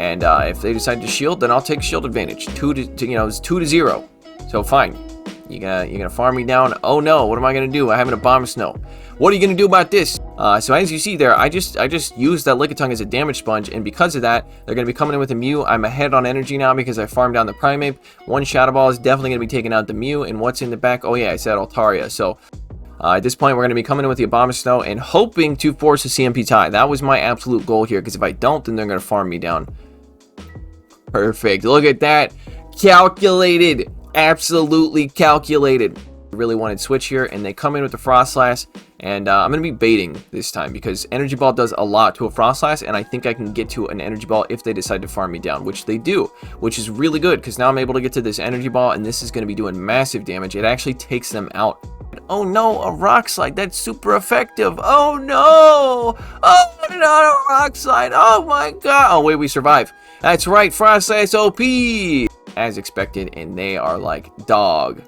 And if they decide to shield, then I'll take shield advantage. It's 2-0. So fine. You're gonna farm me down. Oh no, what am I gonna do? I have an Abomasnow. What are you gonna do about this? So as you see there, I just used that Lickitung as a damage sponge, and because of that, they're gonna be coming in with a Mew. I'm ahead on energy now because I farmed down the Primeape. One Shadow Ball is definitely gonna be taking out the Mew, and what's in the back? Oh yeah, I said Altaria. So at this point, we're gonna be coming in with the Abomasnow and hoping to force a CMP tie. That was my absolute goal here, because if I don't, then they're gonna farm me down. Perfect. Look at that. Calculated. Absolutely calculated. Really wanted switch here, and they come in with the Froslass, and I'm going to be baiting this time because Energy Ball does a lot to a Froslass, and I think I can get to an Energy Ball if they decide to farm me down, which they do, which is really good because now I'm able to get to this Energy Ball, and this is going to be doing massive damage. It actually takes them out. Oh no, a Rock Slide. That's super effective. Oh no. Oh, not a Rock Slide. Oh my god. Oh wait, we survive. That's right, Froslass OP. As expected, and they are like, dog,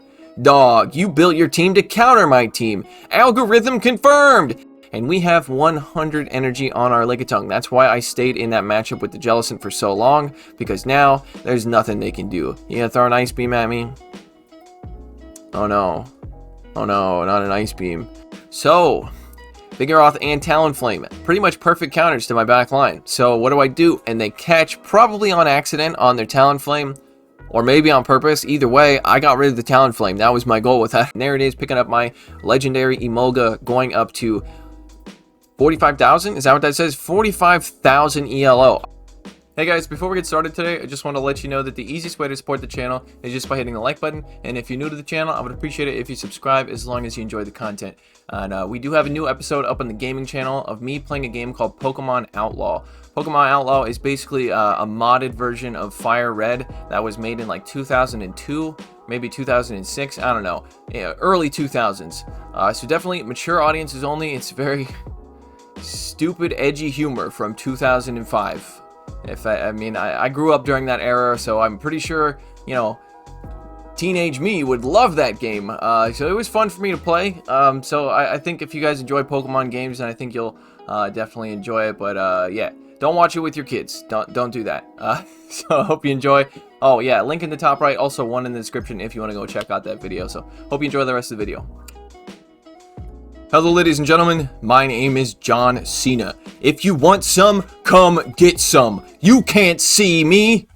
you built your team to counter my team. Algorithm confirmed. And we have 100 energy on our Lickitung. That's why I stayed in that matchup with the Jellicent for so long, because now there's nothing they can do. You gonna throw an Ice Beam at me? Oh no, not an Ice Beam. So Vigoroth and Talonflame, pretty much perfect counters to my back line. So what do? And they catch, probably on accident, on their Talonflame, or maybe on purpose. Either way, I got rid of the Talonflame. That was my goal with that. And there it is, picking up my legendary Emolga, going up to 45,000. Is that what that says? 45,000 ELO. Hey guys, before we get started today, I just want to let you know that the easiest way to support the channel is just by hitting the like button. And if you're new to the channel, I would appreciate it if you subscribe, as long as you enjoy the content. And we do have a new episode up on the gaming channel of me playing a game called Pokemon Outlaw. Pokemon Outlaw is basically a modded version of Fire Red that was made in like 2002, maybe 2006, I don't know, early 2000s. So definitely mature audiences only. It's very stupid, edgy humor from 2005. I grew up during that era, so I'm pretty sure, teenage me would love that game. So it was fun for me to play. So I think if you guys enjoy Pokemon games, then I think you'll definitely enjoy it. But yeah, don't watch it with your kids. Don't do that. So I hope you enjoy. Oh yeah, link in the top right. Also one in the description if you want to go check out that video. So hope you enjoy the rest of the video. Hello ladies and gentlemen, my name is John Cena. If you want some, come get some. You can't see me,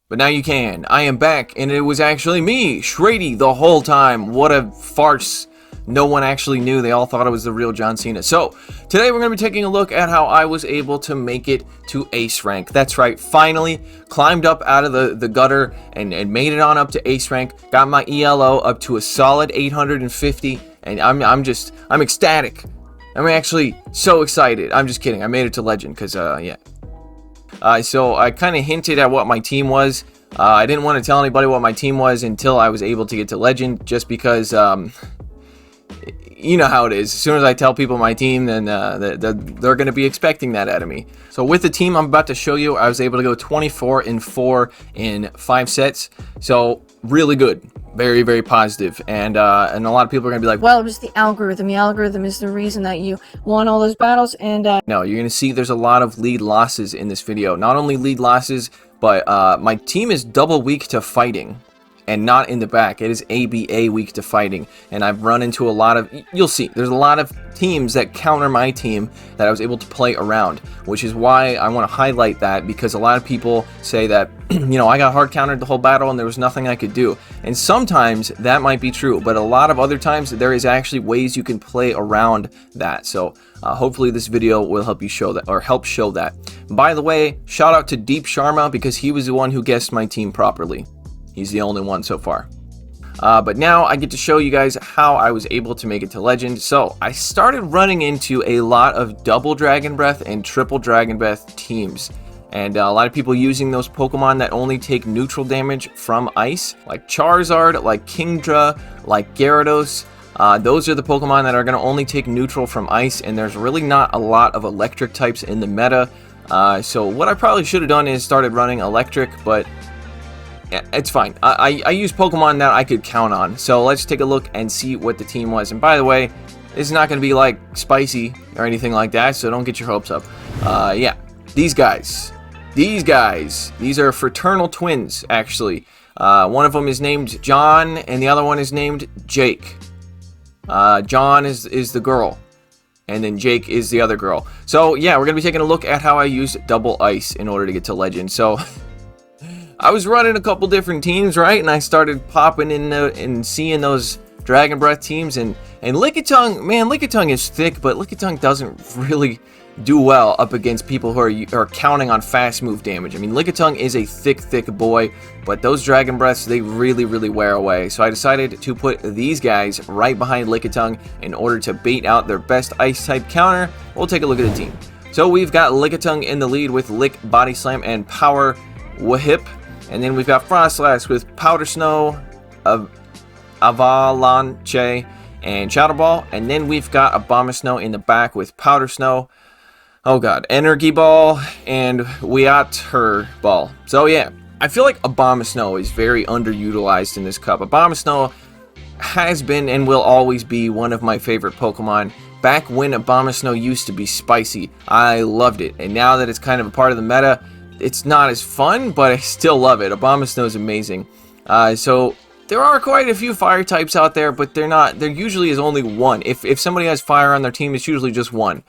but now you can. I am back, and it was actually me, Shrady, the whole time. What a farce. No one actually knew. They all thought it was the real John Cena. So, today we're going to be taking a look at how I was able to make it to Ace Rank. That's right, finally climbed up out of the gutter and made it on up to Ace Rank. Got my ELO up to a solid 850, and I'm ecstatic. I'm actually so excited. I'm just kidding. I made it to Legend because, yeah. So I kind of hinted at what my team was. I didn't want to tell anybody what my team was until I was able to get to Legend, just because, you know how it is. As soon as I tell people my team, then they're going to be expecting that out of me. So with the team I'm about to show you, I was able to go 24-4 in 5 sets. So really good. Very, very positive. And a lot of people are going to be like, well, it was the algorithm. The algorithm is the reason that you won all those battles. And no, you're going to see there's a lot of lead losses in this video. Not only lead losses, but my team is double weak to fighting. And not in the back. It is ABA weak to fighting. And I've run into a lot of, you'll see, there's a lot of teams that counter my team that I was able to play around, which is why I want to highlight that, because a lot of people say that, I got hard countered the whole battle and there was nothing I could do. And sometimes that might be true, but a lot of other times there is actually ways you can play around that. So hopefully this video will help you show that, or help show that. By the way, shout out to Deep Sharma, because he was the one who guessed my team properly. He's the only one so far. But now I get to show you guys how I was able to make it to Legend. So I started running into a lot of double Dragon Breath and triple Dragon Breath teams. And a lot of people using those Pokemon that only take neutral damage from Ice, like Charizard, like Kingdra, like Gyarados. Those are the Pokemon that are going to only take neutral from Ice, and there's really not a lot of electric types in the meta. So what I probably should have done is started running electric, but yeah, it's fine. I use Pokemon that I could count on. So let's take a look and see what the team was. And by the way, this is not going to be like spicy or anything like that, so don't get your hopes up. Yeah. these guys. These are fraternal twins, actually. One of them is named John, and the other one is named Jake. John is the girl, and then Jake is the other girl. So yeah, we're gonna be taking a look at how I use double ice in order to get to legend. So I was running a couple different teams, right? And I started popping in and seeing those Dragon Breath teams, and Lickitung, man, Lickitung is thick, but Lickitung doesn't really do well up against people who are counting on fast move damage. I mean, Lickitung is a thick boy, but those Dragon Breaths, they really wear away. So I decided to put these guys right behind Lickitung in order to bait out their best ice type counter. We'll take a look at the team. So we've got Lickitung in the lead with Lick, Body Slam, and Power Whip. And then we've got Froslass with Powder Snow, Avalanche, and Shadow Ball. And then we've got Abomasnow in the back with Powder Snow, oh god, Energy Ball, and Weater Ball. So yeah, I feel like Abomasnow is very underutilized in this cup. Abomasnow has been and will always be one of my favorite Pokemon. Back when Abomasnow used to be spicy, I loved it. And now that it's kind of a part of the meta, it's not as fun, but I still love it. Abomasnow is amazing. So there are quite a few fire types out there, but there usually is only one. If somebody has fire on their team, it's usually just one.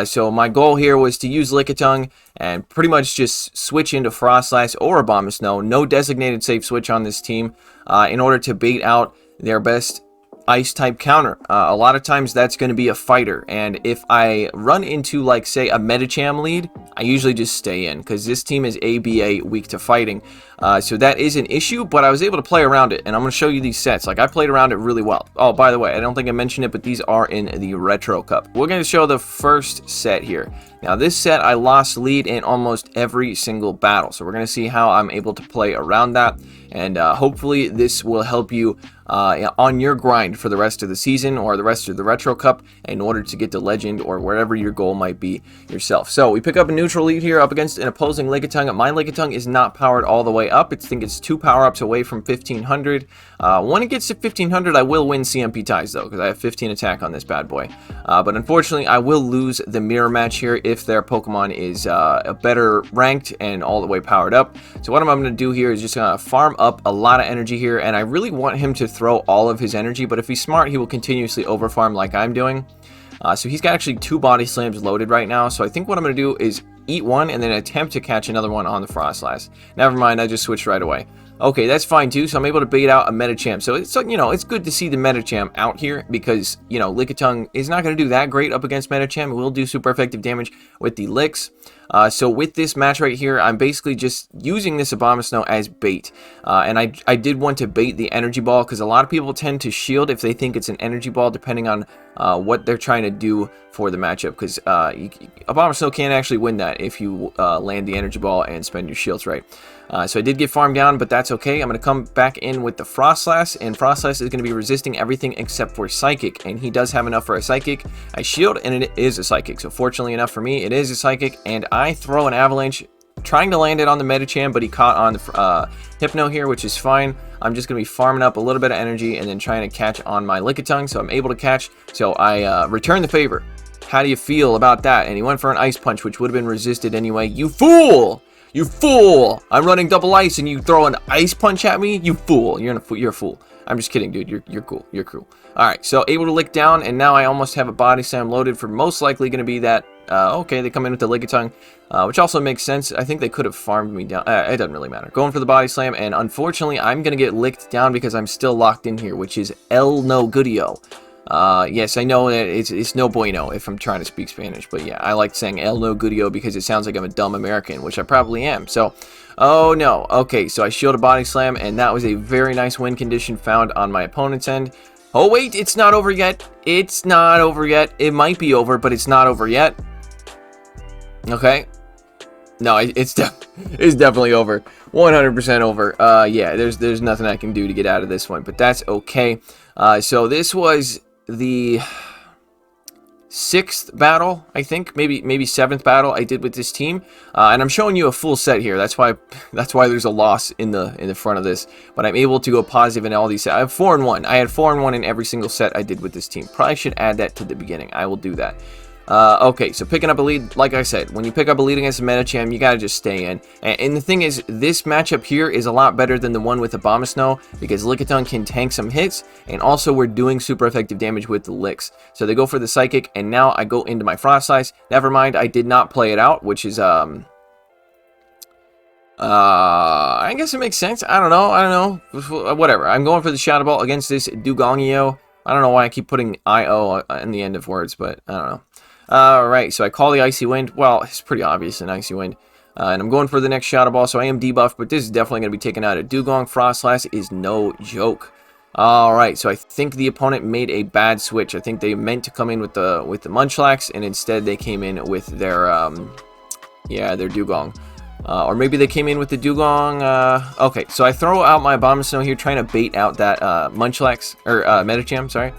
So my goal here was to use Lickitung and pretty much just switch into Froslass or Abomasnow. No designated safe switch on this team in order to bait out their best ice type counter. A lot of times that's going to be a fighter, and if I run into, like, say, a Medicham lead, I usually just stay in because this team is ABA, weak to fighting. So that is an issue, but I was able to play around it, and I'm going to show you these sets. Like, I played around it really well. Oh, by the way, I don't think I mentioned it, but these are in the Retro Cup. We're going to show the first set here. Now, this set, I lost lead in almost every single battle, so we're going to see how I'm able to play around that, and hopefully this will help you on your grind for the rest of the season or the rest of the Retro Cup in order to get to Legend or wherever your goal might be yourself. So we pick up a neutral lead here up against an opposing Lickitung. My Lickitung is not powered all the way up. I think it's 2 power-ups away from 1500. When it gets to 1500, I will win CMP ties though, because I have 15 attack on this bad boy. But unfortunately, I will lose the mirror match here if their Pokemon is a better ranked and all the way powered up. So what I'm going to do here is just farm up a lot of energy here, and I really want him to throw all of his energy, but if he's smart, he will continuously overfarm like I'm doing. So he's got actually 2 Body Slams loaded right now, so I think what I'm going to do is eat one and then attempt to catch another one on the Froslass. Never mind, I just switched right away. Okay, that's fine too, so I'm able to bait out a Medicham. So it's, you know, it's good to see the Medicham out here because, you know, Lickitung is not going to do that great up against Medicham. It will do super effective damage with the licks. So with this match right here, I'm basically just using this Abomasnow as bait. And I did want to bait the Energy Ball because a lot of people tend to shield if they think it's an Energy Ball depending on what they're trying to do for the matchup. Because Abomasnow can't actually win that if you land the Energy Ball and spend your shields right. So I did get farmed down, but that's okay. I'm going to come back in with the Froslass, and Froslass is going to be resisting everything except for Psychic, and he does have enough for a Psychic. I shield, and it is a Psychic, so fortunately enough for me, it is a Psychic, and I throw an Avalanche, trying to land it on the Medicham, but he caught on the Hypno here, which is fine. I'm just going to be farming up a little bit of energy and then trying to catch on my Lickitung, so I'm able to catch, so I return the favor. How do you feel about that? And he went for an Ice Punch, which would have been resisted anyway. You fool! You fool! I'm running double ice and you throw an Ice Punch at me? You fool. You're a fool. I'm just kidding, dude. You're cool. You're cool. Alright, so able to lick down, and now I almost have a Body Slam loaded for most likely going to be that. Okay, they come in with the Lickitung, which also makes sense. I think they could have farmed me down. It doesn't really matter. Going for the Body Slam, and unfortunately, I'm going to get licked down because I'm still locked in here, which is El No Goodio. Yes, I know that it's no bueno if I'm trying to speak Spanish, but yeah, I like saying El No Goodio because it sounds like I'm a dumb American, which I probably am. So, oh no. Okay, so I shield a Body Slam, and that was a very nice win condition found on my opponent's end. Oh wait, it's not over yet. It's not over yet. It might be over, but it's not over yet. Okay. No, it's definitely over. 100% over. Yeah, there's nothing I can do to get out of this one, but that's okay. So this was the 6th battle, I think, maybe 7th battle I did with this team, and I'm showing you a full set here. That's why there's a loss in the front of this, but I'm able to go positive in all these sets. I have 4-1. I had 4-1 in every single set I did with this team. Probably should add that to the beginning. I will do that. Okay, so picking up a lead, like I said, when you pick up a lead against a Medicham, you gotta just stay in. And the thing is, this matchup here is a lot better than the one with Abomasnow, because Lickitung can tank some hits, and also we're doing super effective damage with the Licks. So they go for the Psychic, and now I go into my Froslass. Never mind, I did not play it out, which is, I guess it makes sense. I don't know. Whatever. I'm going for the Shadow Ball against this Dugongio. I don't know why I keep putting IO in the end of words, but I don't know. Alright, so I call the Icy Wind. Well, it's pretty obvious, an Icy Wind. And I'm going for the next Shadow Ball, so I am debuffed, but this is definitely going to be taken out of Dugong. Froslass is no joke. Alright, so I think the opponent made a bad switch. I think they meant to come in with the Munchlax, and instead they came in with their, their Dugong. Or maybe they came in with the Dugong. Okay, so I throw out my Abomasnow here, trying to bait out that Munchlax, or Medicham, sorry.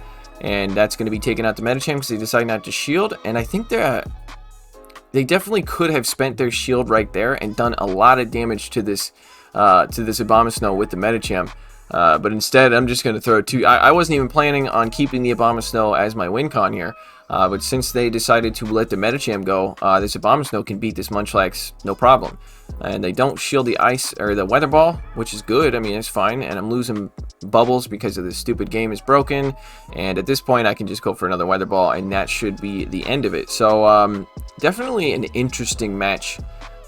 And that's going to be taken out to Medicham because they decide not to shield. And I think they definitely could have spent their shield right there and done a lot of damage to this Abomasnow with the Medicham. But instead, I'm just going to throw two. I wasn't even planning on keeping the Abomasnow as my win con here. But since they decided to let the Medicham go, this Abomasnow can beat this Munchlax no problem. And they don't shield the Ice or the Weather Ball, which is good. I mean, it's fine. And I'm losing bubbles because of this stupid game is broken. And at this point, I can just go for another Weather Ball, and that should be the end of it. So definitely an interesting match.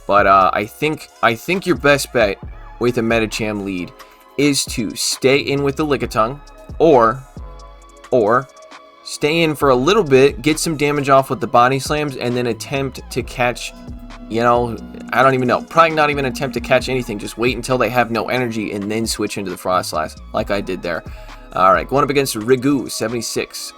But I think your best bet with a Medicham lead is to stay in with the Lickitung, or stay in for a little bit, get some damage off with the body slams, and then attempt to catch, I don't even know. Probably not even attempt to catch anything. Just wait until they have no energy and then switch into the Froslass, like I did there. Alright, going up against Rigu, 76.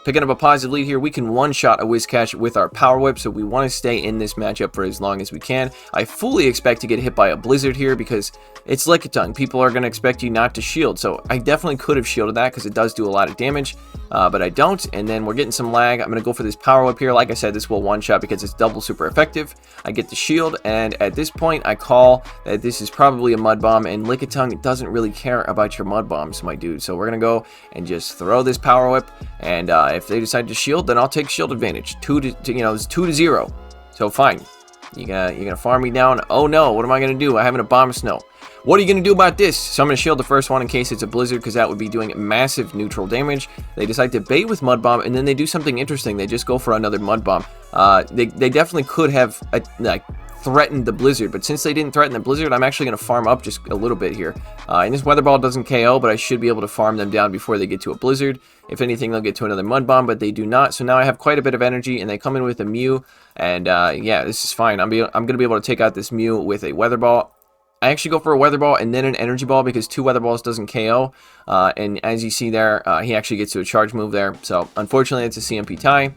Picking up a positive lead here, we can one-shot a Whiscash with our Power Whip, so we want to stay in this matchup for as long as we can. I fully expect to get hit by a Blizzard here because it's Lickitung. People are going to expect you not to shield, so I definitely could have shielded that because it does do a lot of damage, but I don't, and then we're getting some lag. I'm going to go for this Power Whip here. Like I said, this will one-shot because it's double super effective. I get the shield, and at this point, I call that this is probably a Mud Bomb, and Lickitung doesn't really care about your Mud Bombs, my dude, so we're going to go and just throw this Power Whip, and if they decide to shield, then I'll take shield advantage. It's 2-0. So fine. You're gonna farm me down. Oh no, what am I gonna do? I have an Abomasnow. What are you gonna do about this? So I'm gonna shield the first one in case it's a Blizzard, because that would be doing massive neutral damage. They decide to bait with Mud Bomb, and then they do something interesting. They just go for another Mud Bomb. They definitely could have threatened the Blizzard, but since they didn't threaten the Blizzard, I'm actually going to farm up just a little bit here. And this Weather Ball doesn't KO, but I should be able to farm them down before they get to a Blizzard. If anything, they'll get to another Mud Bomb, but they do not. So now I have quite a bit of energy, and they come in with a Mew, and yeah, this is fine. I'm going to be able to take out this Mew with a Weather Ball. I actually go for a Weather Ball and then an Energy Ball because 2 Weather Balls doesn't KO. And as you see there, he actually gets to a charge move there. So unfortunately, it's a CMP tie.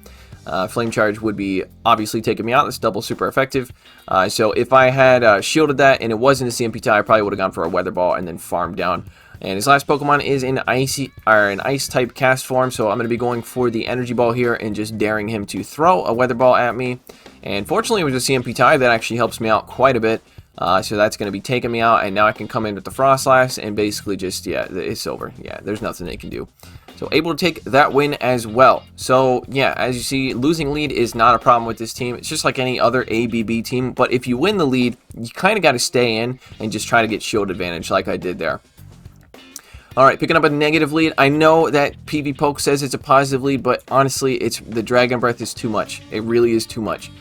Flame Charge would be obviously taking me out. That's double super effective. So if I had shielded that and it wasn't a CMP tie, I probably would have gone for a Weather Ball and then farmed down. And his last Pokemon is an Ice type cast form, so I'm going to be going for the Energy Ball here and just daring him to throw a Weather Ball at me. And fortunately, it was a CMP tie that actually helps me out quite a bit. So that's going to be taking me out, and now I can come in with the Froslass and basically just, yeah, it's over. Yeah, there's nothing they can do. So able to take that win as well. So yeah, as you see, losing lead is not a problem with this team. It's just like any other ABB team. But if you win the lead, you kind of got to stay in and just try to get shield advantage like I did there. Alright, picking up a negative lead. I know that PV Poke says it's a positive lead, but honestly, the Dragon Breath is too much. It really is too much.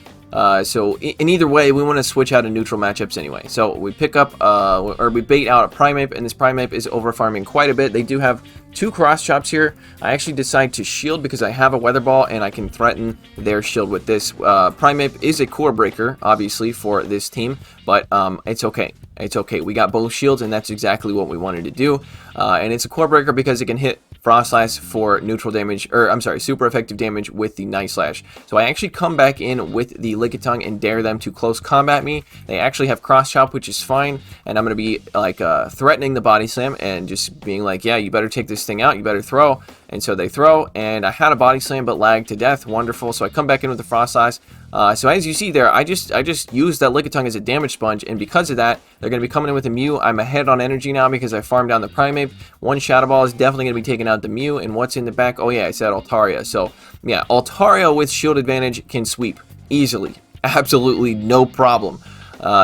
So in either way, we want to switch out of neutral matchups anyway. So we pick up, or we bait out a Primeape, and this Primeape is over farming quite a bit. They do have 2 cross chops here. I actually decide to shield because I have a Weather Ball and I can threaten their shield with this. Primeape is a core breaker, obviously, for this team, but it's okay. It's okay. We got both shields, and that's exactly what we wanted to do. And it's a core breaker because it can hit Froslass for neutral damage, or I'm sorry, super effective damage with the Night Slash. So I actually come back in with the Lickitung and dare them to close combat me. They actually have cross chop, which is fine, and I'm going to be like threatening the body slam and just being like, yeah, you better take this thing out, you better throw. And so they throw, and I had a body slam but lagged to death. Wonderful. So I come back in with the Froslass. So as you see there, I just used that Lickitung as a damage sponge, and because of that, they're going to be coming in with a Mew. I'm ahead on energy now because I farmed down the Primeape. One Shadow Ball is definitely going to be taking out the Mew, and what's in the back? Oh yeah, I said Altaria. So yeah, Altaria with shield advantage can sweep easily. Absolutely no problem.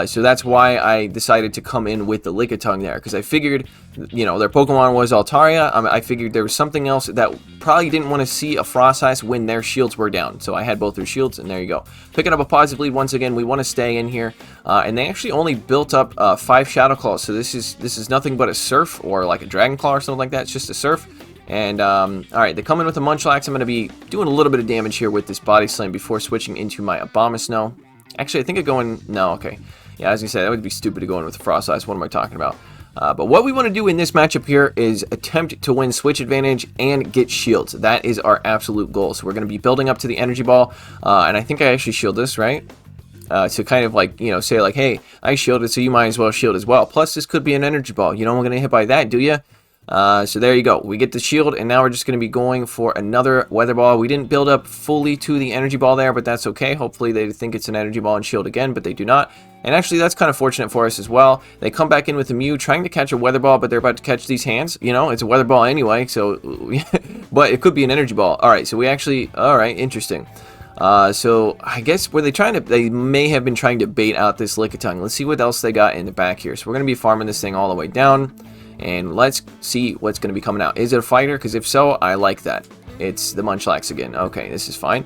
So that's why I decided to come in with the Lickitung there, because I figured, you know, their Pokemon was Altaria. I figured there was something else that probably didn't want to see a Froslass when their shields were down. So I had both their shields, and there you go. Picking up a positive lead once again. We want to stay in here, and they actually only built up 5 Shadow Claws. So this is nothing but a Surf or like a Dragon Claw or something like that. It's just a Surf. And alright, they come in with a Munchlax. I'm going to be doing a little bit of damage here with this Body Slam before switching into my Abomasnow. Actually, I think I'm going... No, okay. Yeah, as I said, that would be stupid to go in with the Froslass. What am I talking about? But what we want to do in this matchup here is attempt to win switch advantage and get shields. That is our absolute goal. So we're going to be building up to the energy ball. And I think I actually shield this, right? To kind of like, you know, say like, hey, I shielded, so you might as well shield as well. Plus, this could be an energy ball. You don't want to get hit by that, do you? So there you go. We get the shield, and now we're just going to be going for another weather ball. We didn't build up fully to the energy ball there, but that's okay. Hopefully they think it's an energy ball and shield again, but they do not. And actually, that's kind of fortunate for us as well. They come back in with a Mew, trying to catch a weather ball, but they're about to catch these hands. You know, it's a weather ball anyway, so... but it could be an energy ball. Alright, so we actually... Alright, interesting. So I guess were they trying to... They may have been trying to bait out this Lickitung. Let's see what else they got in the back here. So we're going to be farming this thing all the way down. And let's see what's going to be coming out. Is it a fighter? Because if so, I like that. It's the Munchlax again. Okay, this is fine.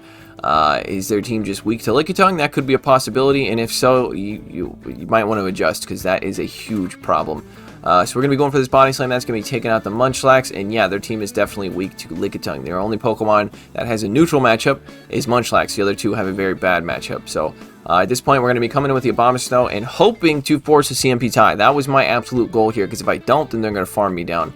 Is their team just weak to Lickitung? That could be a possibility. And if so, you might want to adjust, because that is a huge problem. So we're going to be going for this Body Slam. That's going to be taking out the Munchlax. And yeah, their team is definitely weak to Lickitung. Their only Pokemon that has a neutral matchup is Munchlax. The other two have a very bad matchup. So at this point, we're going to be coming in with the Abomasnow and hoping to force a CMP tie. That was my absolute goal here, because if I don't, then they're going to farm me down.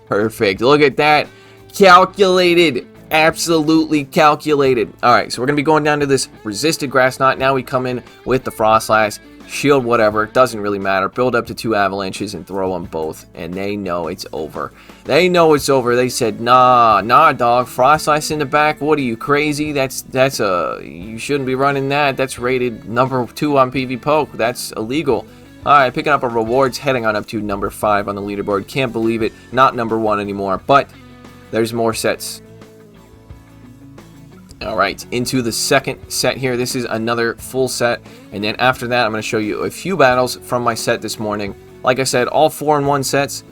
Perfect. Look at that. Calculated. Absolutely calculated. Alright, so we're going to be going down to this resisted grass knot. Now we come in with the Froslass. Shield, whatever, it doesn't really matter. Build up to 2 avalanches and throw them both, and they know it's over. They know it's over. They said, nah, dog. Froslass in the back. What are you, crazy? That's you shouldn't be running that. That's rated number 2 on PV Poke. That's illegal. Alright, picking up our rewards, heading on up to number 5 on the leaderboard. Can't believe it. Not number 1 anymore, but there's more sets. Alright, into the second set here. This is another full set, and then after that I'm going to show you a few battles from my set this morning. Like I said, all 4-in-1 sets,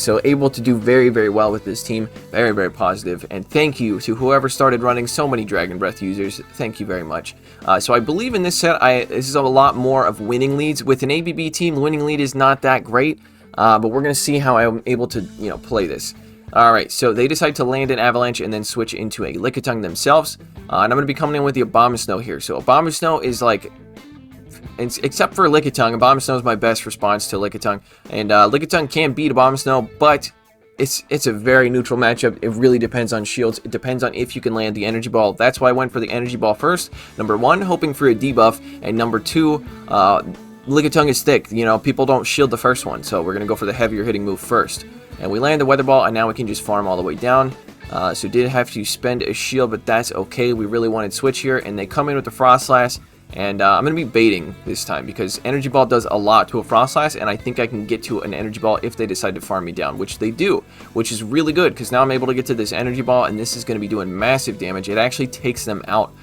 so able to do very, very well with this team. Very, very positive, and thank you to whoever started running so many Dragon Breath users. Thank you very much. So I believe in this set, this is a lot more of winning leads. With an ABB team, the winning lead is not that great, but we're going to see how I'm able to, you know, play this. Alright, so they decide to land an Avalanche and then switch into a Lickitung themselves. And I'm going to be coming in with the Abomasnow here. So Abomasnow is like, except for Lickitung, Abomasnow is my best response to Lickitung. And Lickitung can beat Abomasnow, but it's a very neutral matchup. It really depends on shields. It depends on if you can land the Energy Ball. That's why I went for the Energy Ball first. Number 1, hoping for a debuff. And number 2, Lickitung is thick. You know, people don't shield the first one. So we're going to go for the heavier hitting move first. And we land the Weather Ball, and now we can just farm all the way down. So did have to spend a shield, but that's okay. We really wanted switch here, and they come in with the Froslass. And I'm going to be baiting this time, because Energy Ball does a lot to a Froslass, and I think I can get to an Energy Ball if they decide to farm me down, which they do, which is really good, because now I'm able to get to this Energy Ball, and this is going to be doing massive damage. It actually takes them out.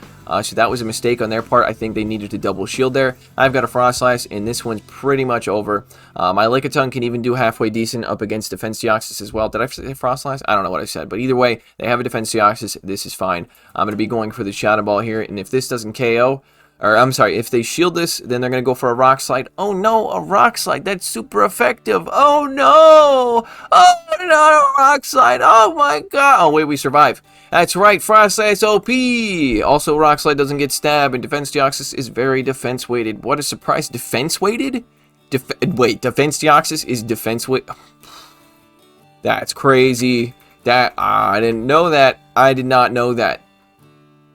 So that was a mistake on their part. I think they needed to double shield there. I've got a Froslass, and this one's pretty much over. My Lickitung can even do halfway decent up against Defense Deoxys as well. Did I say Froslass? I don't know what I said, but either way, they have a Defense Deoxys. This is fine. I'm going to be going for the Shadow Ball here, and if this doesn't KO, or I'm sorry, if they shield this, then they're going to go for a Rock Slide. Oh no, a Rock Slide. That's super effective. Oh no. Oh no, a Rock Slide. Oh my god. Oh wait, we survive. That's right, Froslass OP. Also, Rock Slide doesn't get stabbed, and Defense Deoxys is very defense weighted. What a surprise. Defense weighted? Wait, Defense Deoxys is defense weighted? That's crazy. I didn't know that. I did not know that.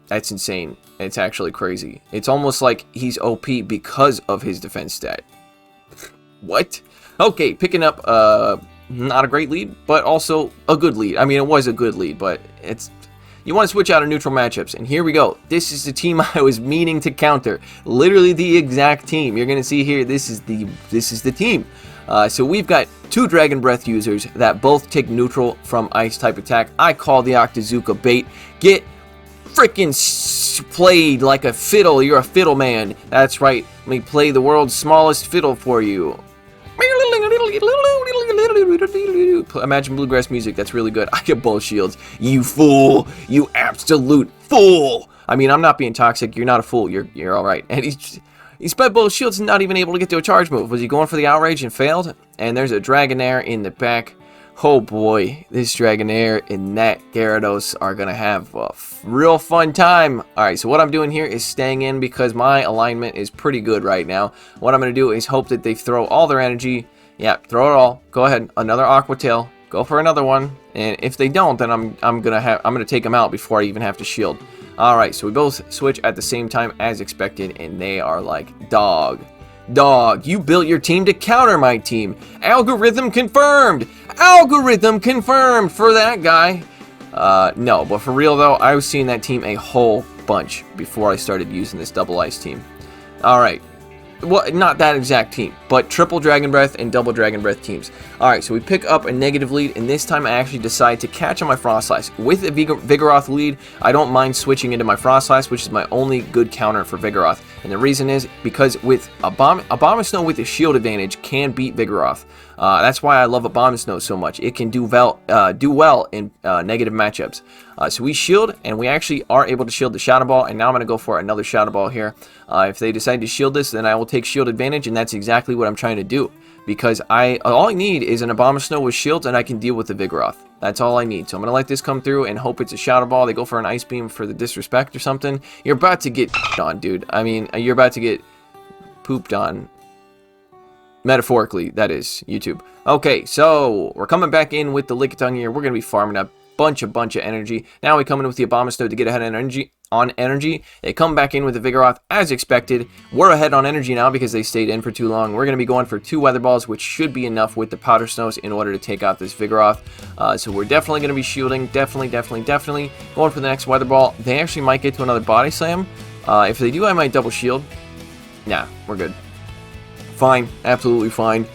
That's insane. It's actually crazy. It's almost like he's OP because of his defense stat. What? Okay, picking up not a great lead, but also a good lead. I mean, it was a good lead, but it's you want to switch out of neutral matchups. And here we go. This is the team I was meaning to counter. Literally the exact team. You're going to see here, this is the team. So we've got 2 Dragon Breath users that both take neutral from ice type attack. I call the Octazooka bait. Get freaking played like a fiddle. You're a fiddle man. That's right. Let me play the world's smallest fiddle for you. Imagine bluegrass music. That's really good. I get both shields. You fool. You absolute fool. I mean, I'm not being toxic. You're not a fool. You're all right. And he spent both shields and not even able to get to a charge move. Was he going for the outrage and failed? And there's a Dragonair in the back. Oh boy, this Dragonair and that Gyarados are going to have a real fun time. Alright, so what I'm doing here is staying in because my alignment is pretty good right now. What I'm going to do is hope that they throw all their energy. Yeah, throw it all. Go ahead, another Aqua Tail. Go for another one. And if they don't, then I'm gonna take them out before I even have to shield. Alright, so we both switch at the same time as expected, and they are like, dog, you built your team to counter my team. Algorithm confirmed! Algorithm confirmed for that guy. No, but for real though, I was seeing that team a whole bunch before I started using this double ice team. Alright. Well, not that exact team, but triple Dragon Breath and double Dragon Breath teams. Alright, so we pick up a negative lead, and this time I actually decide to catch on my Froslass. With a Vigoroth lead, I don't mind switching into my Froslass, which is my only good counter for Vigoroth. And the reason is because with Abomasnow with a shield advantage can beat Vigoroth. That's why I love Abomasnow so much. It can do well in negative matchups. So we shield, and we actually are able to shield the Shadow Ball, and now I'm going to go for another Shadow Ball here. If they decide to shield this, then I will take shield advantage, and that's exactly what I'm trying to do. Because all I need is an Abomasnow with shields, and I can deal with the Vigoroth. That's all I need. So I'm going to let this come through and hope it's a Shadow Ball. They go for an Ice Beam for the disrespect or something. You're about to get on, dude. I mean, you're about to get pooped on. Metaphorically, that is, YouTube. Okay, so we're coming back in with the Lickitung here. We're going to be farming up bunch of energy. Now we come in with the Abomasnow to get ahead on energy. They come back in with the Vigoroth as expected. We're ahead on energy now because they stayed in for too long. We're going to be going for 2 Weather Balls, which should be enough with the Powder Snows in order to take out this Vigoroth. So we're definitely going to be shielding. Definitely. Going for the next Weather Ball. They actually might get to another Body Slam. If they do, I might double shield. Nah, we're good. Fine, absolutely fine.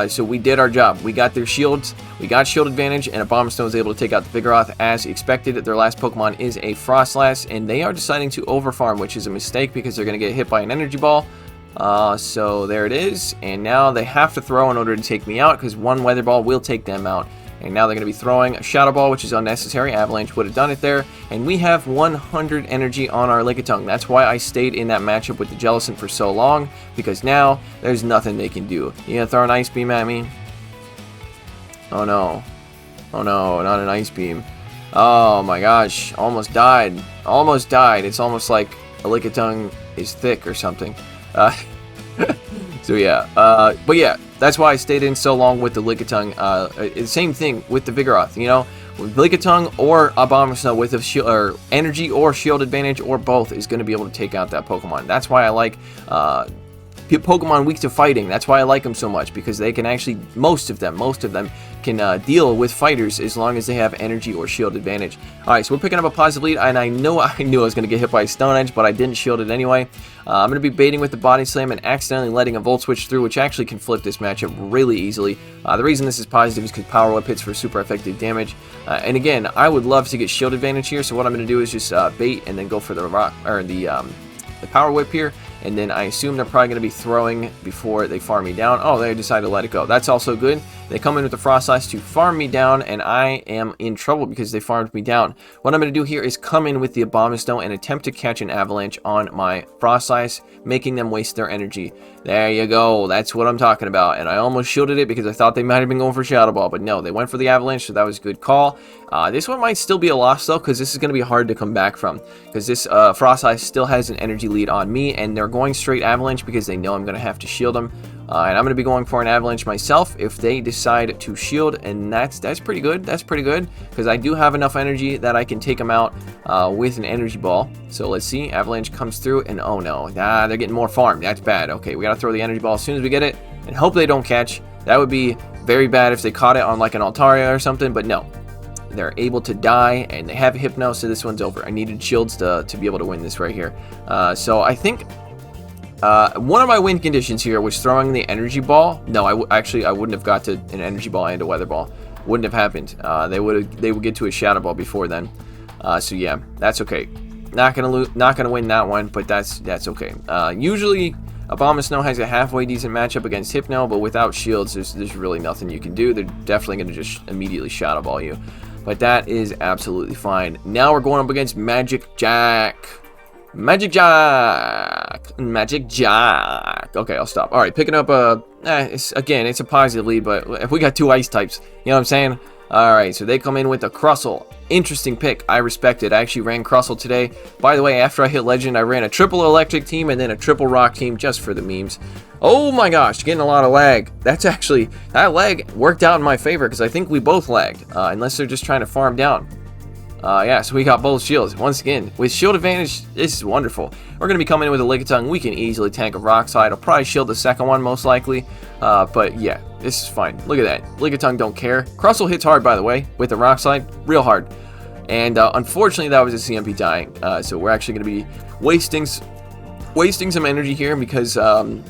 So we did our job. We got their shields, we got shield advantage, and Abomasnow was able to take out the Vigoroth as expected. Their last Pokemon is a Froslass, and they are deciding to overfarm, which is a mistake because they're going to get hit by an Energy Ball. So there it is, and now they have to throw in order to take me out because 1 Weather Ball will take them out. And now they're going to be throwing a Shadow Ball, which is unnecessary. Avalanche would have done it there. And we have 100 energy on our Lickitung. That's why I stayed in that matchup with the Jellicent for so long, because now there's nothing they can do. You gonna throw an Ice Beam at me? Oh no. Oh no, not an Ice Beam. Oh my gosh, almost died. Almost died. It's almost like a Lickitung is thick or something. So yeah, but yeah, that's why I stayed in so long with the Lickitung. Same thing with the Vigoroth, you know, with Lickitung or Abomasnow with a shield, or energy or shield advantage or both is going to be able to take out that Pokemon. That's why I like Pokemon weak to fighting. That's why I like them so much, because they can actually, most of them can deal with fighters as long as they have energy or shield advantage. Alright, so we're picking up a positive lead, and I knew I was going to get hit by a Stone Edge, but I didn't shield it anyway. I'm going to be baiting with the Body Slam and accidentally letting a Volt Switch through, which actually can flip this matchup really easily. The reason this is positive is because Power Whip hits for super effective damage. And again, I would love to get shield advantage here, so what I'm going to do is just bait and then go for the rock, or the Power Whip here. And then I assume they're probably going to be throwing before they farm me down. Oh, they decided to let it go. That's also good. They come in with the Froslass to farm me down, and I am in trouble because they farmed me down. What I'm going to do here is come in with the Abomasnow and attempt to catch an Avalanche on my Froslass, making them waste their energy. There you go. That's what I'm talking about. And I almost shielded it because I thought they might have been going for Shadow Ball, but no, they went for the Avalanche, so that was a good call. This one might still be a loss, though, because this is going to be hard to come back from, because this Froslass still has an energy lead on me, and they're going straight Avalanche because they know I'm going to have to shield them. And I'm going to be going for an Avalanche myself if they decide to shield, and that's pretty good. That's pretty good, because I do have enough energy that I can take them out with an Energy Ball. So let's see. Avalanche comes through, and oh no. They're getting more farmed. That's bad. Okay, we got to throw the Energy Ball as soon as we get it, and hope they don't catch. That would be very bad if they caught it on like an Altaria or something, but no. they're able to die, and they have Hypno, so this one's over. I needed shields to be able to win this right here. So I think one of my win conditions here was throwing the energy ball. No, I wouldn't have got to an energy ball and a weather ball. Wouldn't have happened. They would get to a shadow ball before then. So yeah, that's okay. Not gonna win that one, but that's okay. Usually Abomasnow has a halfway decent matchup against Hypno, but without shields, there's really nothing you can do. They're definitely gonna just immediately shadow ball you. But that is absolutely fine. Now we're going up against Magic Jack. Magic Jack. Okay, I'll stop. All right, picking up it's a positive lead, but if we got 2 ice types, you know what I'm saying? All right, so they come in with a Crustle. Interesting pick. I respect it. I actually ran Crustle today. By the way, after I hit Legend, I ran a triple electric team and then a triple rock team just for the memes. Oh my gosh, getting a lot of lag. That lag worked out in my favor because I think we both lagged, unless they're just trying to farm down. Yeah, so we got both shields. Once again, with shield advantage, this is wonderful. We're going to be coming in with a Lickitung. We can easily tank a rock slide. I'll probably shield the second one most likely. But yeah, this is fine. Look at that. Lickitung don't care. Crustle hits hard, by the way, with the rock slide. Real hard. And unfortunately, that was a CMP dying. So we're actually going to be wasting some energy here because,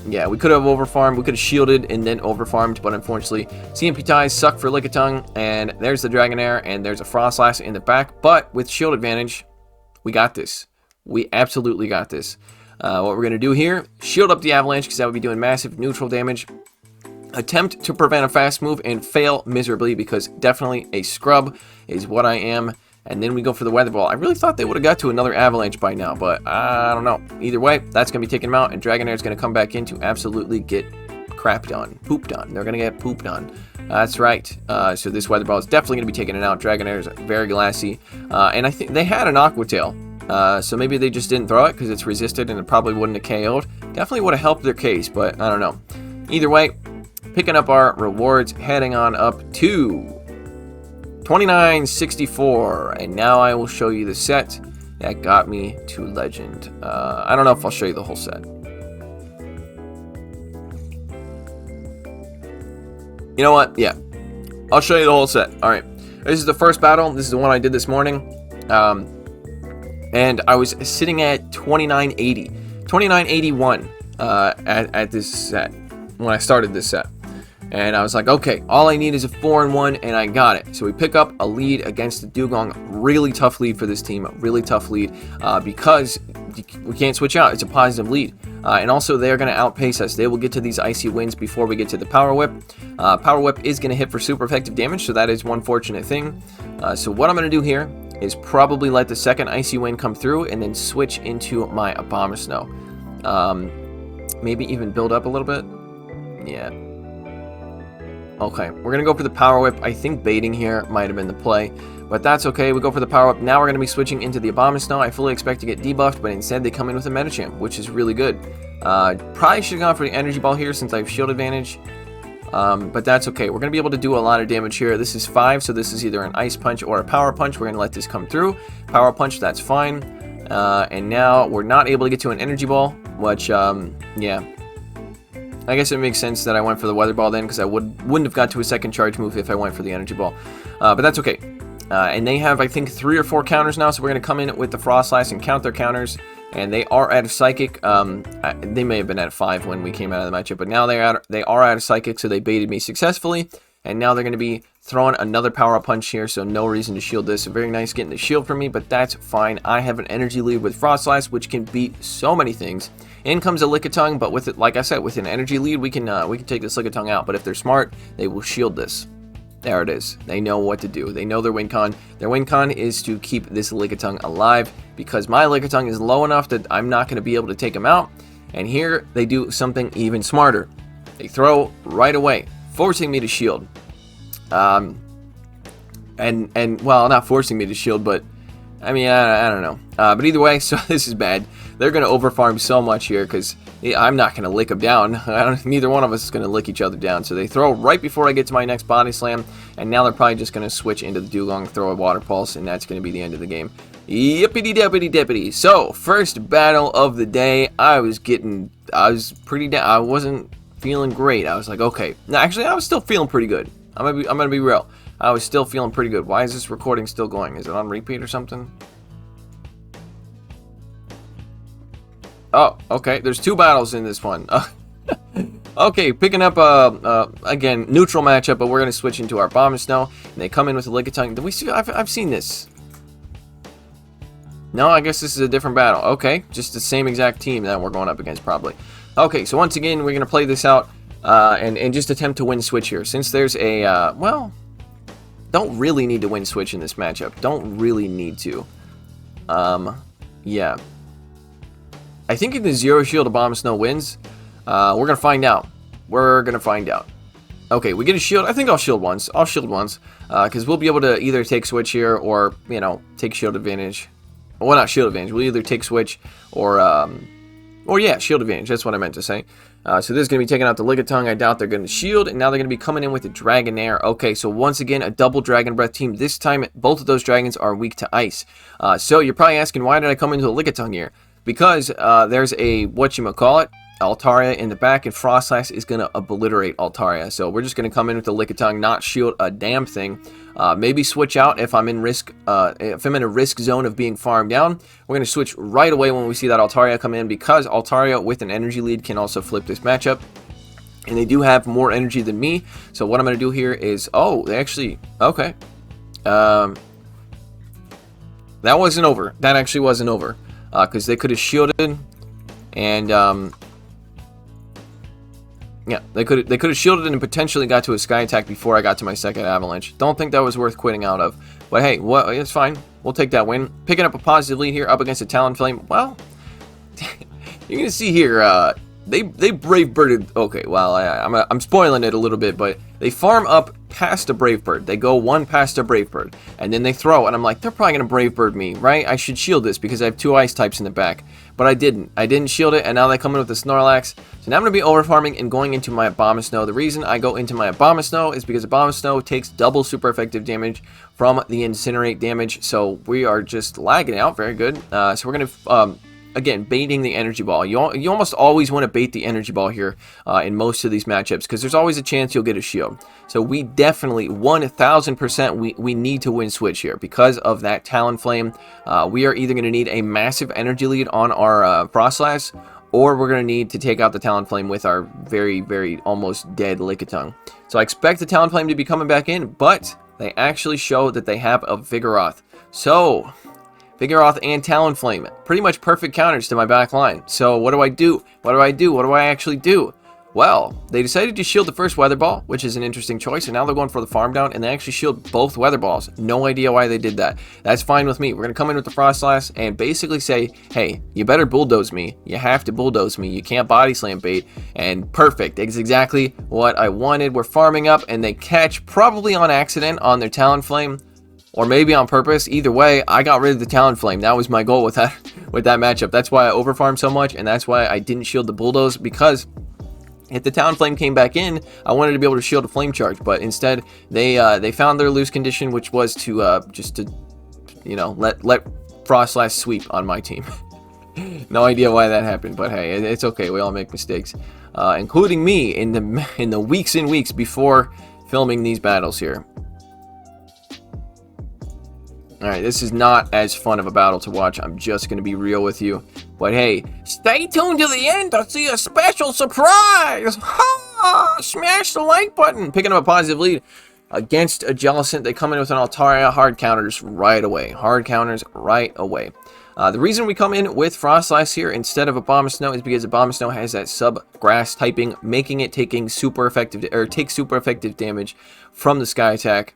yeah, we could have overfarmed, we could have shielded and then overfarmed, but unfortunately, CMP ties suck for Lickitung, and there's the Dragonair, and there's a Froslass in the back, but with shield advantage, we got this. We absolutely got this. What we're going to do here, shield up the Avalanche, because that would be doing massive neutral damage, attempt to prevent a fast move, and fail miserably, because definitely a scrub is what I am. And then we go for the Weather Ball. I really thought they would have got to another Avalanche by now, but I don't know. Either way, that's going to be taking them out, and Dragonair is going to come back in to absolutely get crapped on. Pooped on. They're going to get pooped on. That's right. So this Weather Ball is definitely going to be taking it out. Dragonair is very glassy. And I think they had an Aqua Tail. So maybe they just didn't throw it because it's resisted and it probably wouldn't have KO'd. Definitely would have helped their case, but I don't know. Either way, picking up our rewards, heading on up to 2964, and now I will show you the set that got me to Legend. I don't know if I'll show you the whole set. You know what? Yeah, I'll show you the whole set. All right, this is the first battle. This is the one I did this morning, and I was sitting at 2980, 2981 at this set when I started this set. And I was like, okay, all I need is a 4-1, and I got it. So we pick up a lead against the Dugong. Really tough lead for this team. Really tough lead because we can't switch out. It's a positive lead. And also, they're going to outpace us. They will get to these icy winds before we get to the Power Whip. Power Whip is going to hit for super effective damage, so that is one fortunate thing. So what I'm going to do here is probably let the second icy wind come through and then switch into my Abomasnow. Maybe even build up a little bit. Yeah. Okay, we're going to go for the Power Whip. I think baiting here might have been the play, but that's okay. We go for the Power Whip. Now we're going to be switching into the Abomasnow. I fully expect to get debuffed, but instead they come in with a Medicham, which is really good. Probably should have gone for the Energy Ball here since I have shield advantage, but that's okay. We're going to be able to do a lot of damage here. This is 5, so this is either an Ice Punch or a Power Punch. We're going to let this come through. Power Punch, that's fine. And now we're not able to get to an Energy Ball, which, yeah. I guess it makes sense that I went for the Weather Ball then, because I wouldn't have got to a second charge move if I went for the Energy Ball. But that's okay. And they have, I think, 3 or 4 counters now, so we're going to come in with the Froslass and count their counters. And they are out of Psychic. They may have been at 5 when we came out of the matchup, but now they are out of Psychic, so they baited me successfully. And now they're going to be throwing another Power Punch here, so no reason to shield this. So very nice getting the shield from me, but that's fine. I have an energy lead with Froslass, which can beat so many things. In comes a Lickitung, but with it, like I said, with an energy lead, we can take this Lickitung out. But if they're smart, they will shield this. There it is. They know what to do. They know their win con. Their win con is to keep this Lickitung alive, because my Lickitung is low enough that I'm not going to be able to take him out. And here they do something even smarter. They throw right away, forcing me to shield. Well, not forcing me to shield, but I mean, I don't know. But either way, so this is bad. They're going to overfarm so much here because I'm not going to lick them down. Neither one of us is going to lick each other down. So they throw right before I get to my next Body Slam, and now they're probably just going to switch into the Dugong, throw a Water Pulse, and that's going to be the end of the game. Yippity-dippity-dippity. So, first battle of the day. I was pretty down. I wasn't feeling great. I was like, okay. No, actually, I was still feeling pretty good. I'm gonna be real. I was still feeling pretty good. Why is this recording still going? Is it on repeat or something? Oh, okay. There's 2 battles in this one. Okay, picking up again, neutral matchup, but we're gonna switch into our Abomasnow, and they come in with a Lickitung. Did we see? I've seen this. No, I guess this is a different battle. Okay, just the same exact team that we're going up against, probably. Okay, so once again, we're gonna play this out and just attempt to win switch here. Since there's a well, don't really need to win switch in this matchup. Don't really need to. Yeah. I think if the Zero Shield Abomasnow wins, we're gonna find out. We're gonna find out. Okay, we get a shield. I think I'll shield once. I'll shield once, because we'll be able to either take switch here or, you know, take shield advantage. Well, not shield advantage. We'll either take switch or yeah, shield advantage. That's what I meant to say. So this is going to be taking out the Lickitung. I doubt they're going to shield, and now they're going to be coming in with the Dragonair. Okay, so once again, a double Dragon Breath team. This time, both of those dragons are weak to ice. So you're probably asking, why did I come into a Lickitung here? Because there's a, whatchamacallit, Altaria in the back, and Froslass is going to obliterate Altaria. So we're just going to come in with the Lickitung, not shield a damn thing. Maybe switch out if I'm in risk. If I'm in a risk zone of being farmed down, we're going to switch right away when we see that Altaria come in, because Altaria with an energy lead can also flip this matchup. And they do have more energy than me. So what I'm going to do here is, oh, they actually, okay. That wasn't over. That actually wasn't over. Because they could have shielded, and yeah, they could have shielded and potentially got to a sky attack before I got to my second avalanche. Don't think that was worth quitting out of. But hey, it's fine. We'll take that win. Picking up a positive lead here up against a Talonflame. Well, you're gonna see here. They Brave Birded. Okay, well, I'm spoiling it a little bit, but they farm up past a Brave Bird. They go 1 past a Brave Bird, and then they throw, and I'm like, they're probably gonna Brave Bird me, right? I should shield this because I have 2 ice types in the back, but I didn't. I didn't shield it, and now they come in with the Snorlax. So now I'm gonna be over farming and going into my Abomasnow. The reason I go into my Abomasnow is because Abomasnow takes double super effective damage from the Incinerate damage. So we are just lagging out. Very good. So we're gonna again, baiting the energy ball. You almost always want to bait the energy ball here in most of these matchups, because there's always a chance you'll get a shield. So we definitely 1000% we need to win switch here because of that Talonflame. We are either going to need a massive energy lead on our Froslass, or we're going to need to take out the Talonflame with our very, very almost dead Lickitung. So I expect the Talonflame to be coming back in, but they actually show that they have a Vigoroth. So Vigoroth and Talonflame, pretty much perfect counters to my back line. So what do I do? What do I do? What do I actually do? Well, they decided to shield the first Weather Ball, which is an interesting choice, and now they're going for the farm down, and they actually shield both Weather Balls. No idea why they did that. That's fine with me. We're going to come in with the Froslass and basically say, hey, you better bulldoze me. You have to bulldoze me. You can't body slam bait. And perfect. It's exactly what I wanted. We're farming up, and they catch, probably on accident, on their Talonflame, or maybe on purpose. Either way, I got rid of the Talonflame. That was my goal with that matchup. That's why I overfarmed so much, and that's why I didn't shield the Bulldoze, because if the Talonflame came back in, I wanted to be able to shield a Flame Charge, but instead they found their lose condition, which was to just to, you know, let Froslass sweep on my team. No idea why that happened, but hey, it's okay. We all make mistakes, including me in the weeks and weeks before filming these battles here. Alright, this is not as fun of a battle to watch. I'm just going to be real with you. But hey, stay tuned to the end to see a special surprise! Ha! Smash the like button! Picking up a positive lead against a Jellicent. They come in with an Altaria. Hard counters right away. Hard counters right away. The reason we come in with Froslass here instead of Abomasnow is because Abomasnow has that sub-grass typing, making it take super effective damage from the Sky Attack.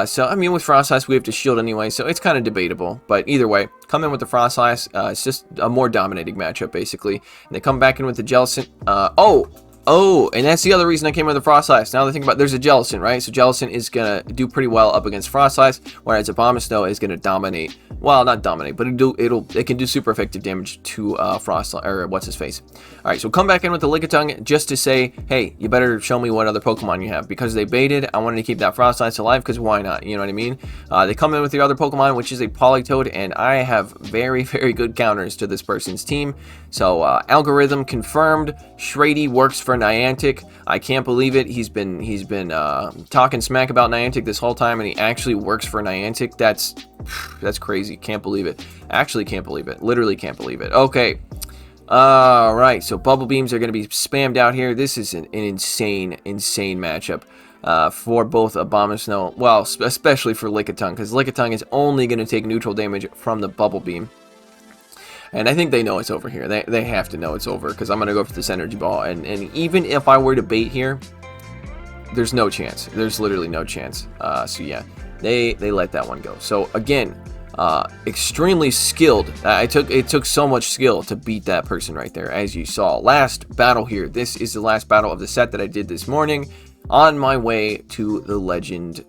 So, I mean, with Froslass, we have to shield anyway, so it's kind of debatable. But either way, come in with the Froslass. It's just a more dominating matchup, basically. And they come back in with the Jellicent. Oh, and that's the other reason I came with the Froslass. Now that I think about it, there's a Jellicent, right? So Jellicent is going to do pretty well up against Froslass, whereas Abomasnow is going to dominate. Well, not dominate, but it can do super effective damage to Froslass, or what's-his-face. Alright, so come back in with the Lickitung just to say, hey, you better show me what other Pokemon you have. Because they baited, I wanted to keep that Froslass alive, because why not? You know what I mean? They come in with the other Pokemon, which is a Politoed, and I have very, very good counters to this person's team. So, algorithm confirmed. Shrady works for for Niantic. I can't believe it. He's been talking smack about Niantic this whole time, and he actually works for Niantic. That's crazy. Can't believe it. Actually can't believe it. Literally can't believe it. Okay. All right. So bubble beams are going to be spammed out here. This is an insane matchup for both Abomasnow. Well, especially for Lickitung, because Lickitung is only going to take neutral damage from the bubble beam. And I think they know it's over here. They have to know it's over, because I'm going to go for this energy ball. And even if I were to bait here, there's no chance. There's literally no chance. So yeah, they let that one go. So again, extremely skilled. It took so much skill to beat that person right there, as you saw. Last battle here. This is the last battle of the set that I did this morning. On my way to the legend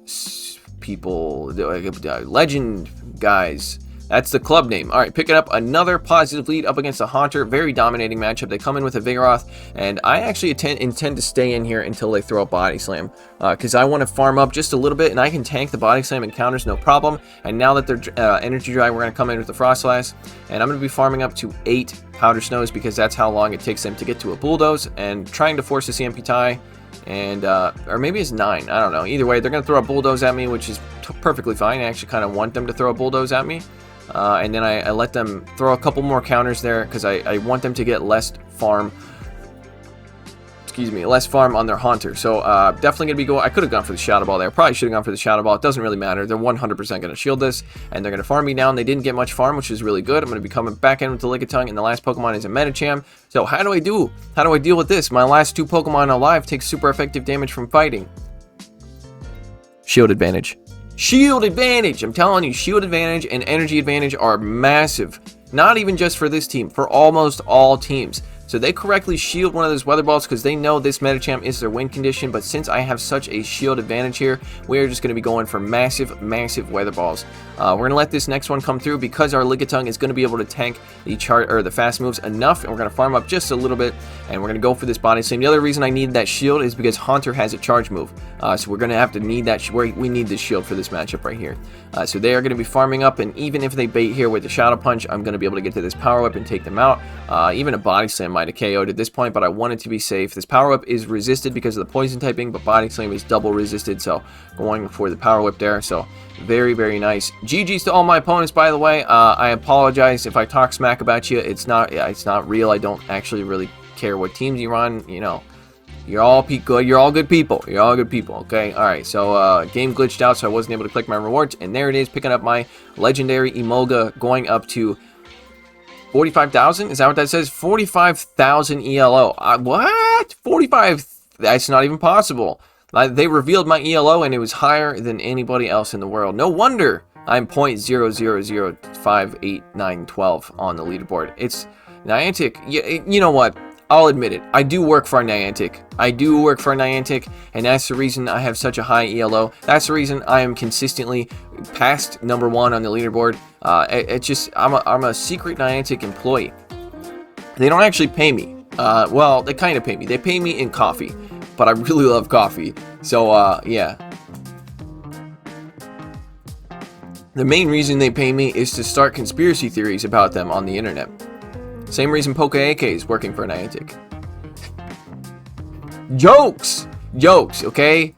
people, legend guys. That's the club name. All right, picking up another positive lead up against the Haunter. Very dominating matchup. They come in with a Vigoroth, and I actually intend to stay in here until they throw a Body Slam, because I want to farm up just a little bit, and I can tank the Body Slam and counters no problem. And now that they're energy dry, we're going to come in with the Froslass, and I'm going to be farming up to 8 Powder Snows, because that's how long it takes them to get to a Bulldoze, and trying to force a CMP tie. And or maybe it's 9, I don't know. Either way, they're going to throw a Bulldoze at me, which is perfectly fine. I actually kind of want them to throw a Bulldoze at me. And then I let them throw a couple more counters there, because I want them to get less farm. Less farm on their Haunter. So definitely going to be I could have gone for the Shadow Ball there. Probably should have gone for the Shadow Ball. It doesn't really matter. They're 100% going to shield this, and they're going to farm me down. They didn't get much farm, which is really good. I'm going to be coming back in with the Lickitung, and the last Pokemon is a Medicham. So how do I do? How do I deal with this? My last 2 Pokemon alive take super effective damage from fighting. Shield advantage. Shield advantage! I'm telling you, shield advantage and energy advantage are massive. Not even just for this team, for almost all teams. So they correctly shield one of those Weather Balls because they know this Medicham is their win condition. But since I have such a shield advantage here, we're just going to be going for massive Weather Balls. We're going to let this next one come through because our Lickitung is going to be able to tank the fast moves enough, and we're going to farm up just a little bit, and we're going to go for this Body Slam. The other reason I need that shield is because Haunter has a charge move. So we're going to have to need that. We need this shield for this matchup right here. So they are going to be farming up, and even if they bait here with the Shadow Punch, I'm going to be able to get to this Power Whip and take them out. Even a Body Slam might have KO'd at this point, but I wanted to be safe. This Power Whip is resisted because of the poison typing, but Body Slam is double resisted, so going for the Power Whip there. So very nice. GG's to all my opponents, by the way. I apologize if I talk smack about you. It's not real. I don't actually really care what teams you're on. You know, you're all good. You're all good people. You're all good people. Okay. All right. So game glitched out, so I wasn't able to click my rewards, and there it is, picking up my legendary Emolga, going up to 45,000. Is that what that says? 45,000 ELO. What? 45? That's not even possible. They revealed my ELO, and it was higher than anybody else in the world. No wonder I'm 0.0005892 on the leaderboard. It's Niantic. You know what? I'll admit it. I do work for Niantic. And that's the reason I have such a high ELO. That's the reason I am consistently past #1 on the leaderboard. It's just I'm a secret Niantic employee. They don't actually pay me. Well, they kind of pay me. They pay me in coffee, but I really love coffee. So yeah. The main reason they pay me is to start conspiracy theories about them on the internet. Same reason Poke is working for Niantic. Jokes, okay?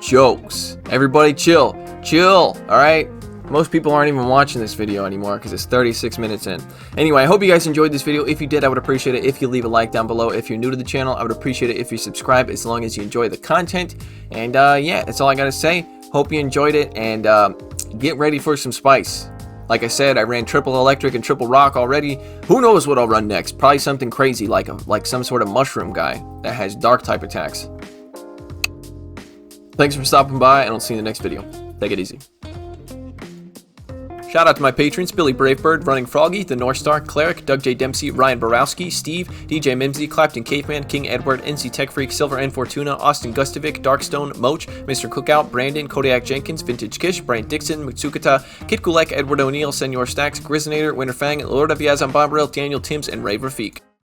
Jokes. Everybody chill. All right? Most people aren't even watching this video anymore because it's 36 minutes in. Anyway, I hope you guys enjoyed this video. If you did, I would appreciate it if you leave a like down below. If you're new to the channel, I would appreciate it if you subscribe, as long as you enjoy the content. And yeah, that's all I gotta say. Hope you enjoyed it, and get ready for some spice. Like I said, I ran triple electric and triple rock already. Who knows what I'll run next? Probably something crazy like some sort of mushroom guy that has dark type attacks. Thanks for stopping by, and I'll see you in the next video. Take it easy. Shout out to my patrons: Billy Bravebird, Running Froggy, The North Star, Cleric, Doug J. Dempsey, Ryan Borowski, Steve, DJ Mimsy, Clapton Caveman, King Edward, NC Tech Freak, Silver N Fortuna, Austin Gustovic, Darkstone, Moach, Mr. Cookout, Brandon, Kodiak Jenkins, Vintage Kish, Brent Dixon, Mitsukata, Kit Kulek, Edward O'Neill, Senor Stacks, Grizzinator, Winterfang, Lord of Yazan Bobril, Daniel Timms, and Ray Rafik.